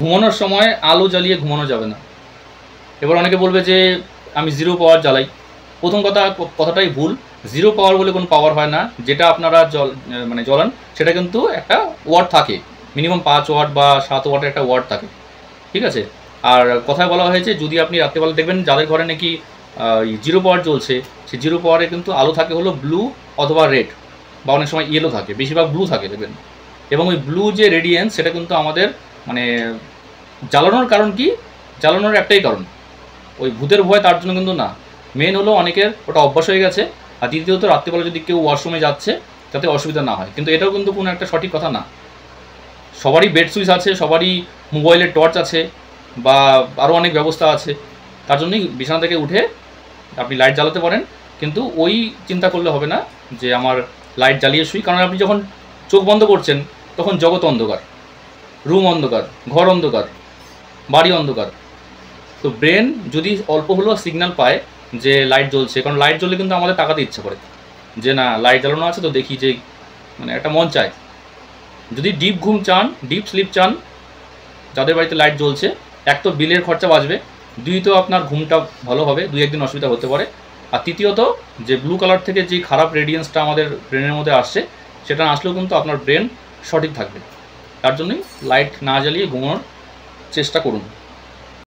ঘুমানোর সময় আলো জ্বালিয়ে ঘুমানো যাবে না। এবার অনেকে বলবে যে আমি জিরো পাওয়ার জ্বালাই। প্রথম কথাটাই ভুল। জিরো পাওয়ার বলে কোনো পাওয়ার হয় না। যেটা আপনারা মানে জ্বলান সেটা কিন্তু একটা ওয়াট থাকে, মিনিমাম 5 ওয়াট বা 7 ওয়াটের একটা ওয়াট থাকে, ঠিক আছে। আর কথায় বলা হয়েছে যদি আপনি রাত্রেবেলা দেখবেন যাদের ঘরে নাকি জিরো পাওয়ার জ্বলছে, সেই জিরো পাওয়ারে কিন্তু আলো থাকে হলো ব্লু অথবা রেড, বা অনেক সময় ইয়েলো থাকে, বেশিরভাগ ব্লু থাকে দেখবেন। এবং ওই ব্লু যে রেডিয়েন্স সেটা কিন্তু আমাদের মানে জ্বালানোর কারণ কি, জ্বালানোর একটাই কারণ, ওই ভূতের ভয়, তার জন্য কিন্তু না। মেন হলো অনেকের ওটা অভ্যাস হয়ে গেছে। আর দ্বিতীয়ত রাত্রিবেলা যদি কেউ ওয়াশরুমে যাচ্ছে যাতে অসুবিধা না হয়, কিন্তু এটাও কিন্তু কোনো একটা সঠিক কথা না। সবারই বেড সুইচ আছে, সবারই মোবাইলের টর্চ আছে, বা আরও অনেক ব্যবস্থা আছে। তার জন্যই বিছানা থেকে উঠে আপনি লাইট জ্বালাতে পারেন, কিন্তু ওই চিন্তা করলে হবে না যে আমার লাইট জ্বালিয়ে শুই। কারণ আপনি যখন চোখ বন্ধ করছেন তখন জগৎ অন্ধকার, রুম অন্ধকার, ঘর অন্ধকার, বাড়ি অন্ধকার। তো ব্রেন যদি অল্প হলেও সিগন্যাল পায় যে লাইট জ্বলছে, কারণ লাইট জ্বললে কিন্তু আমাদের তাকাতে ইচ্ছা করে যে না লাইট জ্বালানো আছে তো দেখি, যে মানে একটা মন চায়। যদি ডিপ ঘুম চান, ডিপ স্লিপ চান, যাদের বাড়িতে লাইট জ্বলছে, এক তো বিলের খরচা বাঁচবে, দুই তো আপনার ঘুমটা ভালো হবে, 2-1 দিন অসুবিধা হতে পারে। আর তৃতীয়ত যে ব্লু কালার থেকে যে খারাপ রেডিয়েন্সটা আমাদের ব্রেনের মধ্যে আসছে, সেটা না আসলেও কিন্তু আপনার ব্রেন সঠিক থাকবে। তার জন্যই লাইট না জ্বালিয়ে ঘুমানোর চেষ্টা করুন।